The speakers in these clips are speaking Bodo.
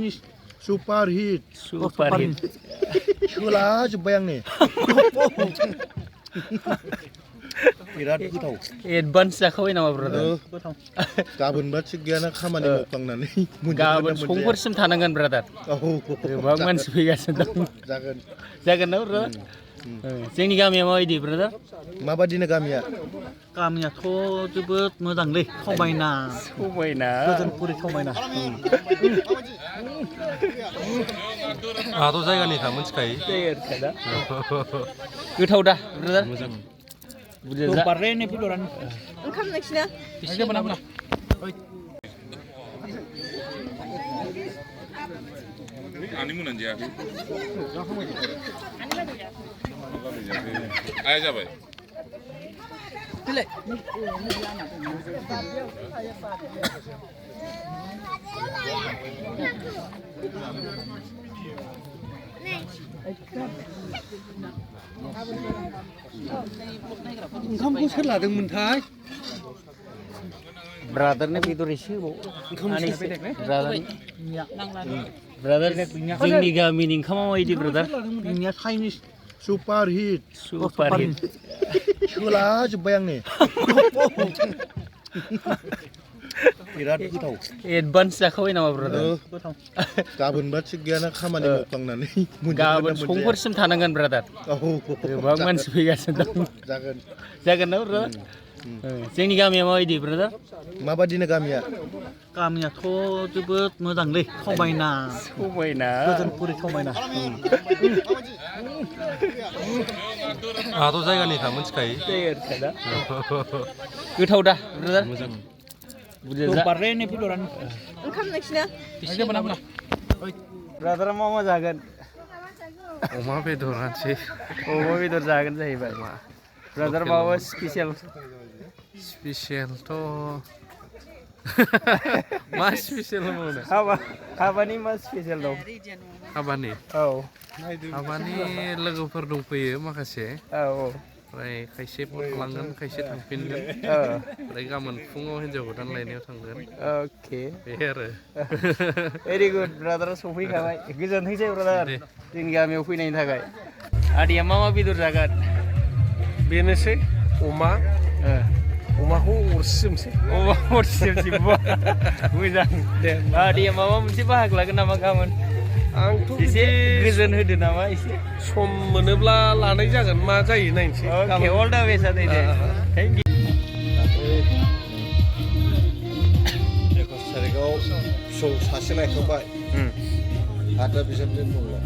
Super hit. Super hit. Shola जोब्बाय आंनि. बिराद गोथाव. Advance जाखाबाय नामा brother? गोथाव. गाबोनबा थिग गैयाना खामानि मावखांनानै. गाबोन संफोरसिम थानांगोन brother. गोबां मानसि फैगासिनो दं. जागोन ना brother? जोंनि गामिया माबायदि brother? माबादिनो गामिया? गामियाथ' जोबोद मोजांलै समायना गोजोनपुरि समायना आंहाथ' जायगानिखा मिथिखायो गोथाव दा brother? मोजां बारले बेदरानो ओंखाम नोंसिना एसे मोना आंनि मोनानो जायाखै आया जाबाय ओंखामखौ सोर लादोंमोनथाय ब्रादारनो बेदर एसे ब्रादार जोंनि गामिनि ओंखामा माबायदि ब्रादार? जोंनिया Chinese Super hit. Super hit. Shola जोब्बाय आंनि. बिराद गोथाव. Advance जाखाबाय नामा brother? गोथाव. गाबोनबा थिग गैयाना खामानि मावखांनानै. गाबोन संफोरसिम थानांगोन brother. गोबां मानसि फैगासिनो दं. जागोन ना brother? जोंनि गामिया माबायदि brother? माबादिनो गामिया? गामियाथ' जोबोद मोजांलै समायना गोजोनपुरि समायना आंहाथ' जायगानिखा मिथिखायो गोथाव दा brother? मोजां बारले बेदरानो ओंखाम नोंसिना एसे मोना ब्रादारा मा जागोन? अमा बेदरानोसै अमा बेदर जागोन जाहैबाय ब्रादार माबा स्पेसियेलथ' मा स्पेसियेल होनो हाबानि मा स्पेसियेल दं? हाबानि औ हाबानि लोगोफोर दंफैयो माखासे औ ओमफ्राय खायसे थालांगोन खायसे थांफिनगोन ओमफ्राय गाबोन फुङाव हिन्जाव गोदान लायनायाव थांगोन अके बे आरो भेरि गुड ब्रादारा सफैखाबाय गोजोनथोंसै ब्रादार जोंनि गामियाव फैनायनि थाखाय आदैया मा बेदर जागोन? बेनोसै अमाखौ अरसिजोबसै मोजां दे आदैया माबा मोनसे बाहागो लागोन नामा गाबोन? आंथ' एसे गोजोन होदो नामा एसे सम मोनोब्ला लानाय जागोन मा जायो नायनोसै अके अल दा बेस्ट आदै दे थेंक इउ 21 थारिखआव फिसौ सासे लायखांबाय आरो दा बिसोरजों दंला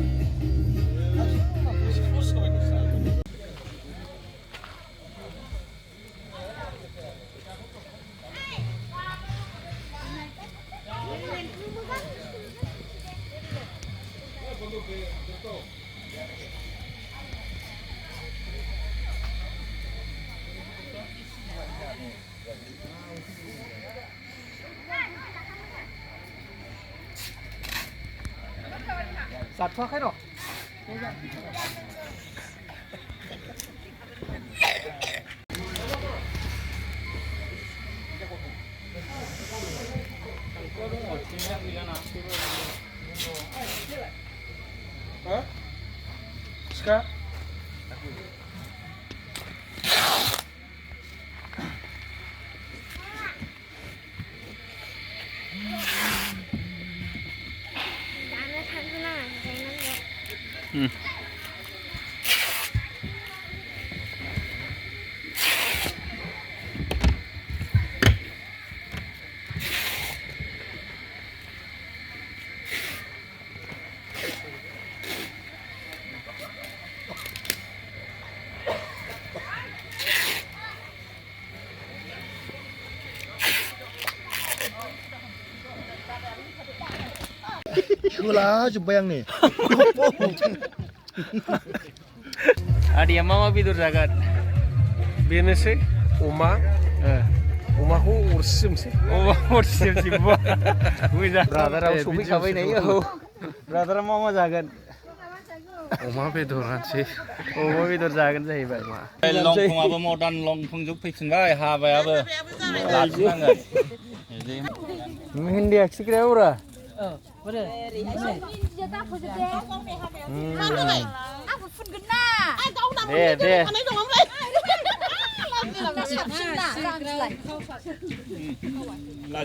जाथ'वाखै र' सिखा Shola जोब्बाय आंनि. आदैया मा बेदर जागोन? बेनोसै अमाखौ अरसिजोबसै मोजां ब्रादारा सफैखाबाय नै ब्रादारा मा जागोन? अमा बेदरानोसै अमा बेदर जागोन जाहैबाय लंफंआबो मदार्न लंफं जुग फैफिनबाय हाबायाबो लाखिनांगोन मेहेन्दी आखिग्राया दे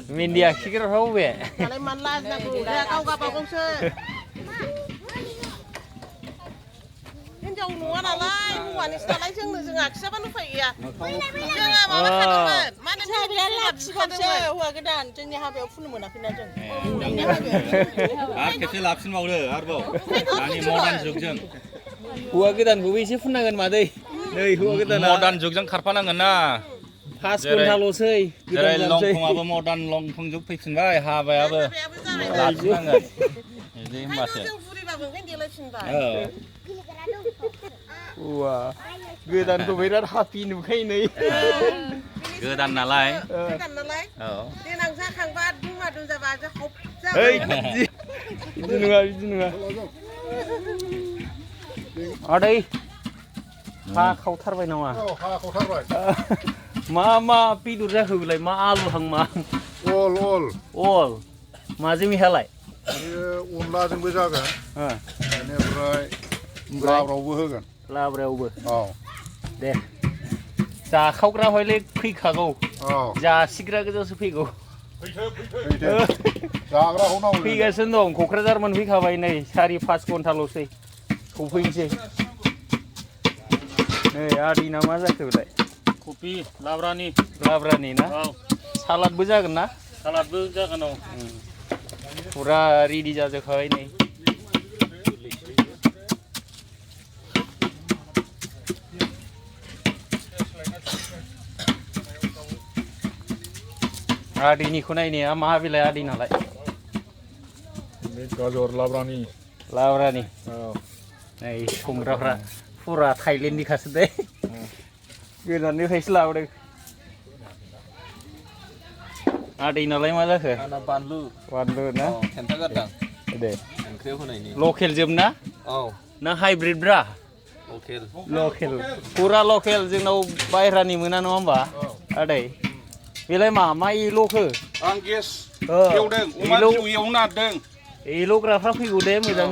Mindia kira tahu be. Hinjau nuan alai, nuan is alai jeng nu jengak siapa nu fai ya? Jengak mana kademen? Mana dia bilang siapa saya? Huah kedan, jengnya habis pun mana kena jeng. खेबसे लाबसिनबावदो आरोबाव दानि मडार्न जुगजों Huwa kita bubi sih funangan madai. Nei huwa kita na. Modern जुगजों खारफानांगोन ना Pas kontalosei. जेरै लंफंआबो मडार्न लंफं जुग फैफिनबाय हाबायाबो लाबसिननांगोन बिदि होमबासो Jeng furi babeng kan dia lesin ba. Wah, godaanखौ बिराद happy नुखायो नै. गोदान नालाय Kan nalai. औ Dia nang zakang ba duma dun zaba aja hop. Hei, itu nङा. Adai. Ha खावथारबाय नामा? औ हा खावथारबाय मा पिदुर जाखो बिलाय मा आलु हांमा? अल माजों मिहालाय? बेयो अनलाजोंबो जागोन बेनिफ्राय लाब्रावबो होगोन लाब्रायावबो औ दे जाखावग्रा हयले फैखागौ औ जासिग्रा गोजासो फैगौ फैदो जाग्राखौ नांगौ फैगासिनो दं क'क्राझार मोनफैखाबाय नै 4-5 घन्टाल'सै सफैनोसै नै आदिना मा जाखो बिलाय कफि लाब्रानि ना सालादबो जागोन ना सालादबो जागोन औ फुरा रेडि जाजोबखाबाय नै आदिनिखौ नायनाया मा बिलाय आदिनालाय बे गाजर लाब्रानि औ नै संग्राफ्रा फुरा थाइलेण्डनिखासो दे गोजाननिफ्रायसो लाबोदों आदैनालाय मा जाखो आंना बानलु ना खेन्था गारदां दे ओंख्रियाव होनायनि लकेल जोब ना औ ना हाइब्रिद ब्रा लकेल फुरा लकेल जोंनाव बायह्रानि मोना नङा होमबा आदै बेलाय मा एल'खो आं गेस एवदों अमा बिबु एवनो नागिरदों एल'ग्राफ्रा फैगौ दे मोजां